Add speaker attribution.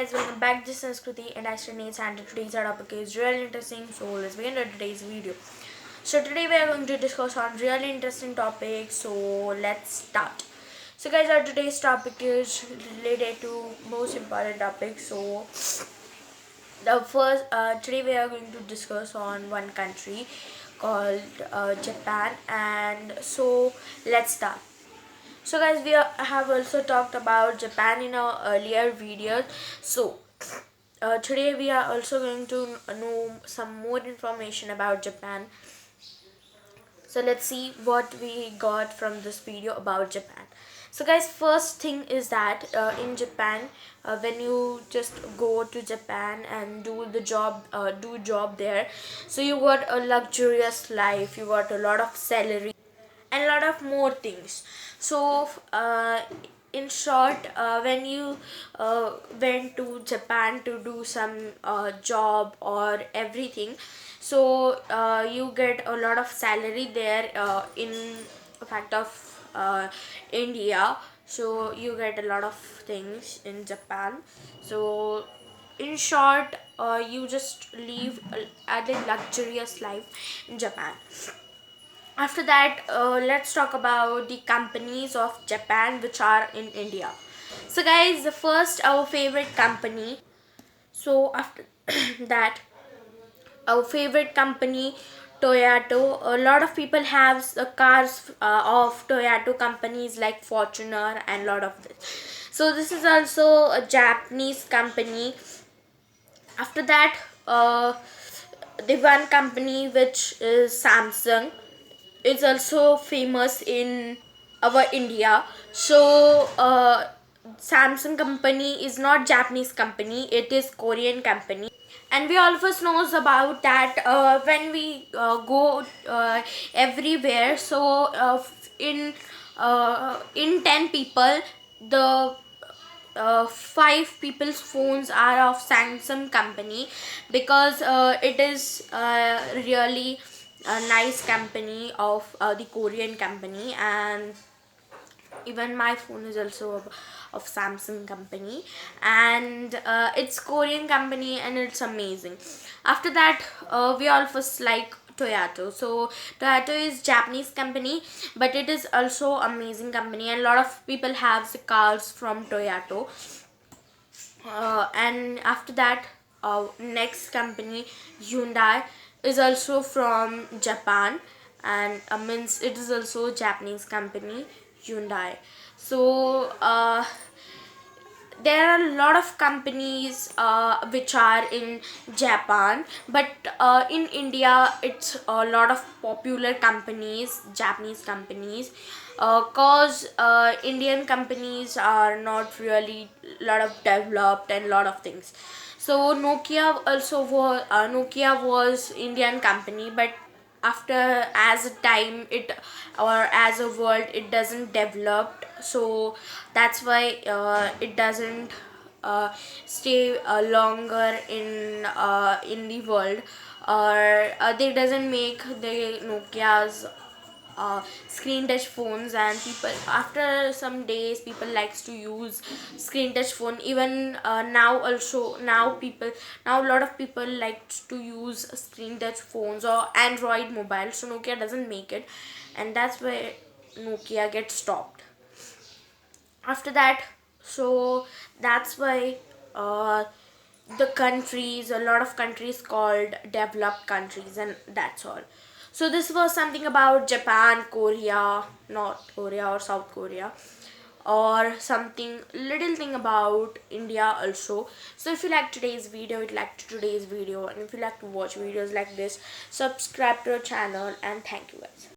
Speaker 1: guys, welcome back. This is Sanskruti and I still need and today's topic is really interesting. So let's begin with today's video. So today we are going to discuss on really interesting topics. So let's start. So guys, our today's topic is related to most important topics. So the first today we are going to discuss on one country called Japan, and so let's start. So guys, have also talked about Japan in our earlier videos. So today we are also going to know some more information about Japan. So let's see what we got from this video about Japan. So guys, first thing is that in Japan, when you just go to Japan and do job there, so you got a luxurious life, you got a lot of salary and a lot of more things. So in short, when you went to Japan to do some job or everything, so you get a lot of salary there in fact of India. So you get a lot of things in Japan. So in short, you just live a luxurious life in Japan. After that, let's talk about the companies of Japan which are in India. So guys, the first our favorite company. So after that, our favorite company Toyota. A lot of people have the cars of Toyota companies like Fortuner and lot of this. So this is also a Japanese company. After that, the one company which is Samsung is also famous in our India. So Samsung company is not Japanese company, it is Korean company. And we all of us knows about that when we go everywhere. So in 10 people, the 5 people's phones are of Samsung company, because it is really a nice company of the Korean company. And even my phone is also of Samsung company, and it's Korean company and it's amazing. After that, we all first like Toyota. So Toyota is Japanese company, but it is also amazing company, and a lot of people have the cars from Toyota. And after that, next company Hyundai is also from Japan, and means it is also a Japanese company, Hyundai. So there are a lot of companies which are in Japan, but in India it's a lot of popular companies, Japanese companies, cause Indian companies are not really lot of developed and lot of things. So Nokia was Indian company, but after as a time it or as a world it doesn't develop, so that's why it doesn't stay longer in the world, or they doesn't make the Nokia's screen touch phones. And people, after some days, people likes to use screen touch phone. Even now also, now a lot of people like to use screen touch phones or Android mobile, so Nokia doesn't make it, and that's why Nokia gets stopped. After that, so that's why the countries, a lot of countries called developed countries, and that's all. So this was something about Japan, Korea, North Korea or South Korea, or something little thing about India also. So if you like today's video, and if you like to watch videos like this, subscribe to our channel, and thank you guys.